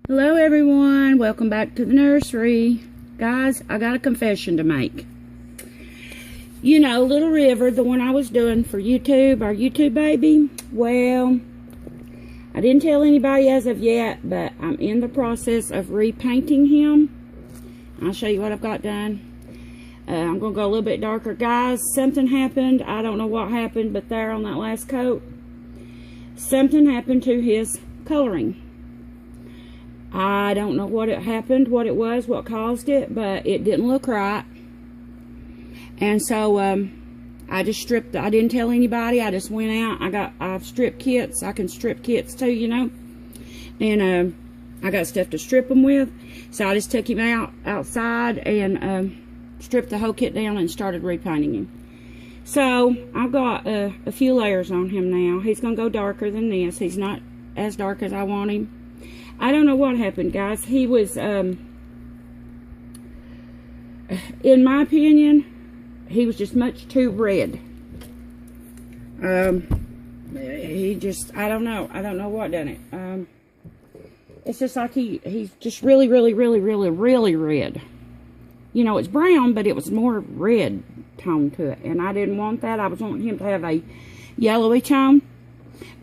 Hello everyone, welcome back to the nursery. Guys, I got a confession to make. You know, Little River, the one I was doing for YouTube, our YouTube baby, well, I didn't tell anybody as of yet, but I'm in the process of repainting him. I'll show you what I've got done. I'm going to go a little bit darker. Guys, something happened. I don't know what happened, but there on that last coat, something happened to his coloring. I don't know what happened, what it was, what caused it, but it didn't look right. And so I just stripped. I didn't tell anybody. I just went out. I've stripped kits. I can strip kits too, you know. And I got stuff to strip them with. So I just took him outside and stripped the whole kit down and started repainting him. So I've got a few layers on him now. He's going to go darker than this. He's not as dark as I want him. I don't know what happened, guys. He was, in my opinion, he was just much too red. He just, I don't know what done it. It's just like he's just really red. You know, it's brown, but it was more red tone to it. And I didn't want that. I was wanting him to have a yellowy tone.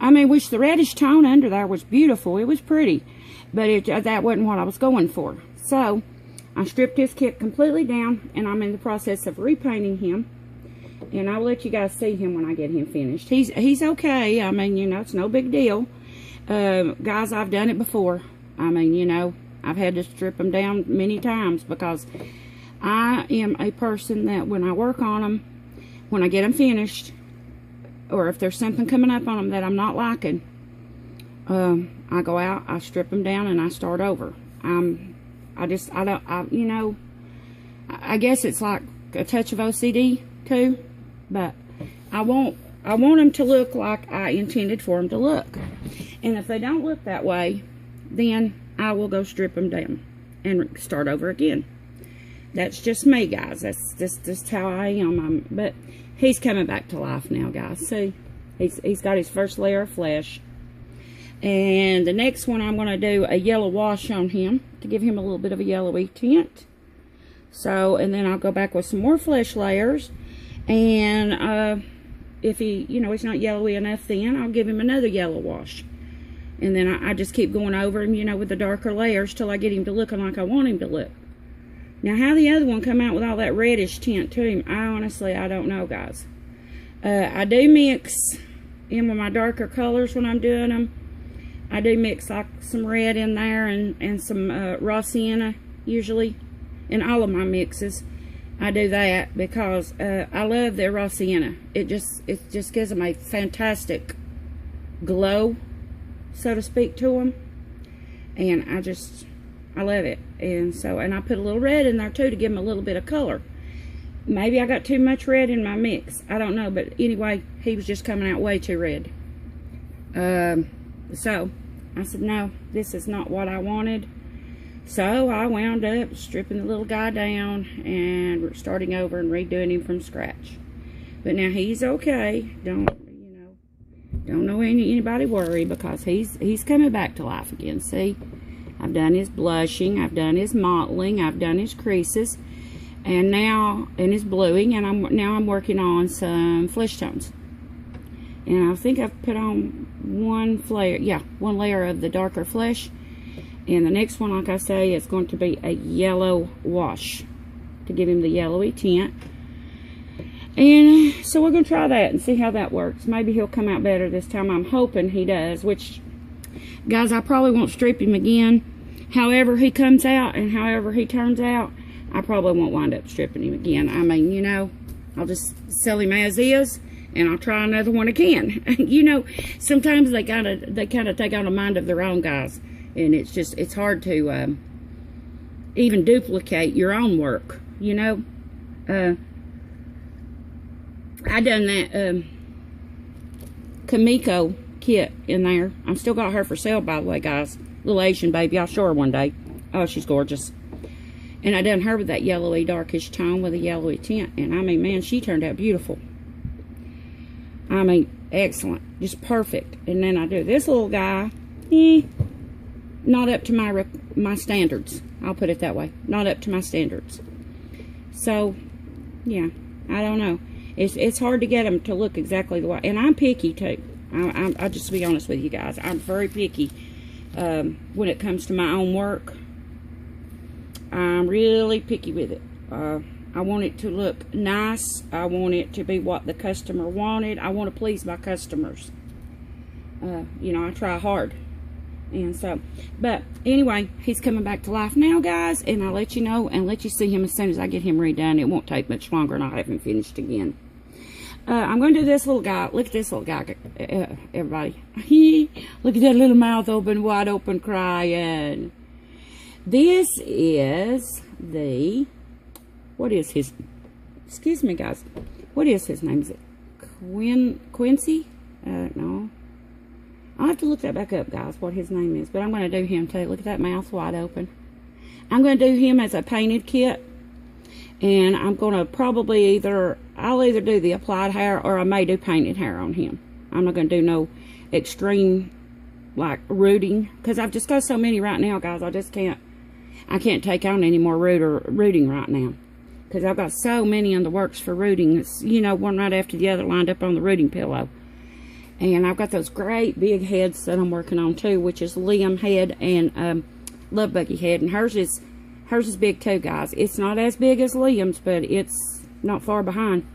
I mean, which the reddish tone under there was beautiful. It was pretty. But that wasn't what I was going for. So, I stripped his kit completely down, and I'm in the process of repainting him. And I'll let you guys see him when I get him finished. He's okay. I mean, you know, it's no big deal. Guys, I've done it before. I mean, you know, I've had to strip them down many times because I am a person that when I work on them, when I get them finished, or if there's something coming up on them that I'm not liking, I go out, I strip them down, and I start over. You know, I guess it's like a touch of OCD too, but I want them to look like I intended for them to look. And if they don't look that way, then I will go strip them down and start over again. That's just me, guys. That's just how I am. But he's coming back to life now, guys. See, he's got his first layer of flesh. And the next one, I'm going to do a yellow wash on him to give him a little bit of a yellowy tint. So, and then I'll go back with some more flesh layers. And if he, you know, he's not yellowy enough, then I'll give him another yellow wash. And then I just keep going over him, you know, with the darker layers till I get him to looking like I want him to look. Now, how the other one come out with all that reddish tint to him, I don't know, guys. I do mix in with my darker colors when I'm doing them. I do mix like some red in there and some raw sienna usually in all of my mixes. I do that because I love the raw sienna. It just gives them a fantastic glow, so to speak, to them. And I love it. And I put a little red in there too to give them a little bit of color. Maybe I got too much red in my mix. I don't know, but anyway, he was just coming out way too red. So I said, no, this is not what I wanted. So I wound up stripping the little guy down and starting over and redoing him from scratch. But now he's okay. Don't anybody worry, because he's coming back to life again. See, I've done his blushing, I've done his mottling, I've done his creases, and his bluing, and I'm working on some flesh tones. And I think I've put on one layer of the darker flesh. And the next one, like I say, is going to be a yellow wash to give him the yellowy tint. And so we're going to try that and see how that works. Maybe he'll come out better this time. I'm hoping he does, which, guys, I probably won't strip him again. However he comes out and however he turns out, I probably won't wind up stripping him again. I mean, you know, I'll just sell him as is. And I'll try another one again. You know, sometimes they kind of take on a mind of their own, guys, and it's hard to even duplicate your own work. You know, I done that Kamiko kit in there. I've still got her for sale, by the way, guys. Little Asian baby. I'll show her one day. Oh, she's gorgeous. And I done her with that yellowy darkish tone with a yellowy tint, and I mean, man, she turned out beautiful. I mean, excellent. Just perfect. And then I do this little guy. not up to my standards. I'll put it that way. Not up to my standards. So, yeah, I don't know. It's hard to get them to look exactly the way. And I'm picky, too. I'll just be honest with you guys. I'm very picky when it comes to my own work. I'm really picky with it. I want it to look nice. I want it to be what the customer wanted. I want to please my customers. You know, I try hard. And so, but anyway, he's coming back to life now, guys. And I'll let you know and let you see him as soon as I get him redone. It won't take much longer, and I'll have him finished again. I'm going to do this little guy. Look at this little guy, everybody. Look at that little mouth open, wide open, crying. This is the, what is his, excuse me, guys. What is his name? Is it Quincy? No. I'll have to look that back up, guys, what his name is. But I'm going to do him, too. Look at that mouth wide open. I'm going to do him as a painted kit. And I'm going to probably I'll either do the applied hair or I may do painted hair on him. I'm not going to do no extreme, like, rooting. Because I've just got so many right now, guys. I can't take on any more rooting right now. Because I've got so many in the works for rooting. It's, you know, one right after the other lined up on the rooting pillow. And I've got those great big heads that I'm working on, too. Which is Liam head and Love Buggy head. And hers is big too, guys. It's not as big as Liam's, but it's not far behind.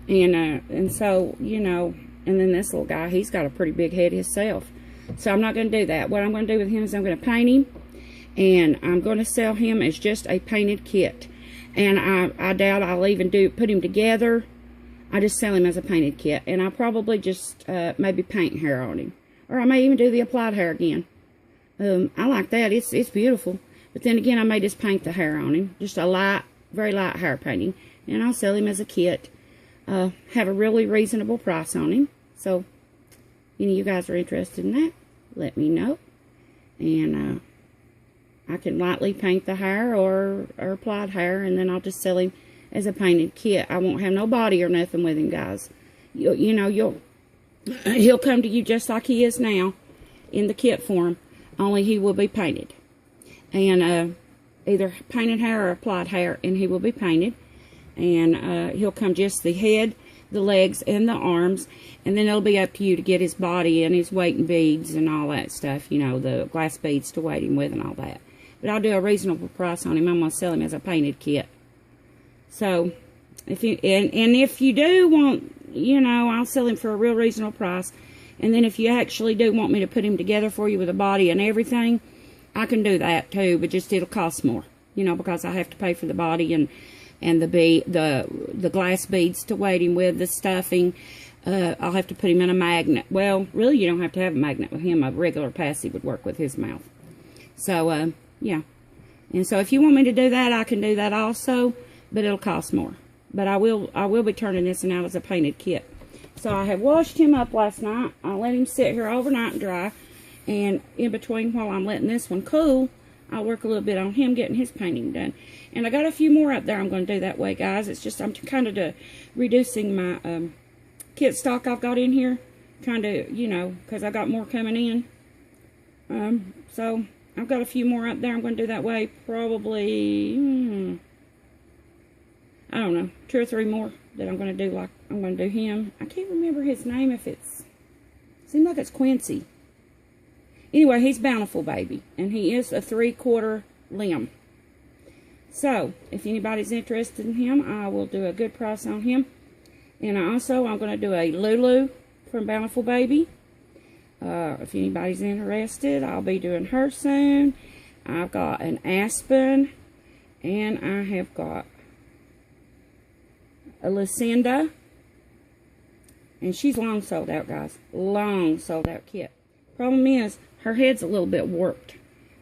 And so, you know, and then this little guy, he's got a pretty big head himself. So I'm not going to do that. What I'm going to do with him is I'm going to paint him, and I'm going to sell him as just a painted kit. And I doubt I'll even put him together. I just sell him as a painted kit, and I'll probably just maybe paint hair on him, or I may even do the applied hair again. I like that. It's beautiful. But then again, I may just paint the hair on him. Just a light, very light hair painting. And I'll sell him as a kit. Have a really reasonable price on him. So, any of you guys are interested in that, let me know. And I can lightly paint the hair or applied hair. And then I'll just sell him as a painted kit. I won't have no body or nothing with him, guys. You know, he'll come to you just like he is now in the kit form. Only he will be painted. And either painted hair or applied hair, and he will be painted. And he'll come just the head, the legs, and the arms. And then it'll be up to you to get his body and his weight and beads and all that stuff. You know, the glass beads to weight him with and all that. But I'll do a reasonable price on him. I'm going to sell him as a painted kit. So, if you do want, you know, I'll sell him for a real reasonable price. And then if you actually do want me to put him together for you with a body and everything, I can do that too, but just it'll cost more, you know, because I have to pay for the body and the glass beads to weight him with, the stuffing. I'll have to put him in a magnet. Well, really, you don't have to have a magnet with him. A regular passy would work with his mouth. So, yeah. And so if you want me to do that, I can do that also, but it'll cost more. But I will be turning this one out as a painted kit. So I have washed him up last night. I let him sit here overnight and dry. And in between, while I'm letting this one cool, I'll work a little bit on him getting his painting done. And I got a few more up there I'm going to do that way, guys. It's just I'm kind of reducing my kit stock I've got in here. Trying to, you know, because I got more coming in. So I've got a few more up there I'm going to do that way. Probably, I don't know, 2 or 3 more that I'm going to do like I'm going to do him. I can't remember his name if seems like it's Quincy. Anyway, he's Bountiful Baby, and he is a 3/4 limb. So, if anybody's interested in him, I will do a good price on him. And I'm going to do a Lulu from Bountiful Baby. If anybody's interested, I'll be doing her soon. I've got an Aspen, and I have got a Lucinda. And she's long sold out, guys. Long sold out kit. Problem is, her head's a little bit warped.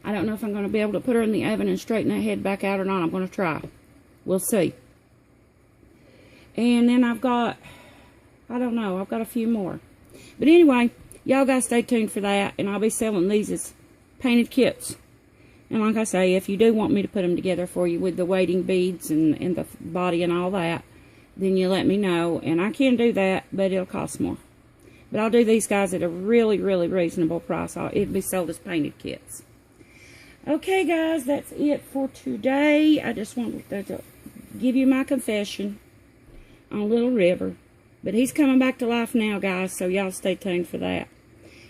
I don't know if I'm going to be able to put her in the oven and straighten that head back out or not. I'm going to try. We'll see. And then I've got, I don't know, I've got a few more. But anyway, y'all got to stay tuned for that. And I'll be selling these as painted kits. And like I say, if you do want me to put them together for you with the weighting beads and the body and all that, then you let me know. And I can do that, but it'll cost more. But I'll do these guys at a really, really reasonable price. It'll be sold as painted kits. Okay, guys, that's it for today. I just wanted to give you my confession on Little River. But he's coming back to life now, guys, so y'all stay tuned for that.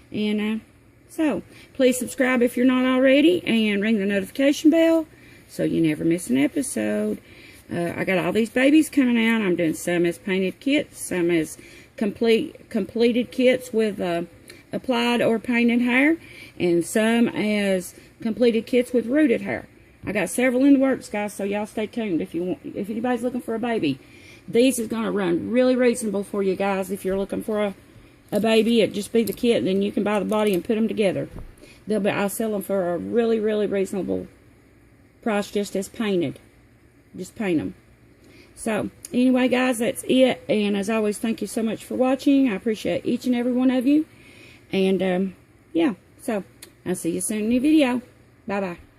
And so, please subscribe if you're not already, and ring the notification bell so you never miss an episode. I got all these babies coming out. I'm doing some as painted kits, some as completed kits with applied or painted hair, and some as completed kits with rooted hair. I got several in the works, guys, so y'all stay tuned. If anybody's looking for a baby, these is going to run really reasonable for you guys. If you're looking for a baby, it'd just be the kit, and then you can buy the body and put them together. I'll sell them for a really, really reasonable price, just as painted. Just paint them. So, anyway, guys, that's it. And as always, thank you so much for watching. I appreciate each and every one of you. And, yeah, so I'll see you soon in a new video. Bye-bye.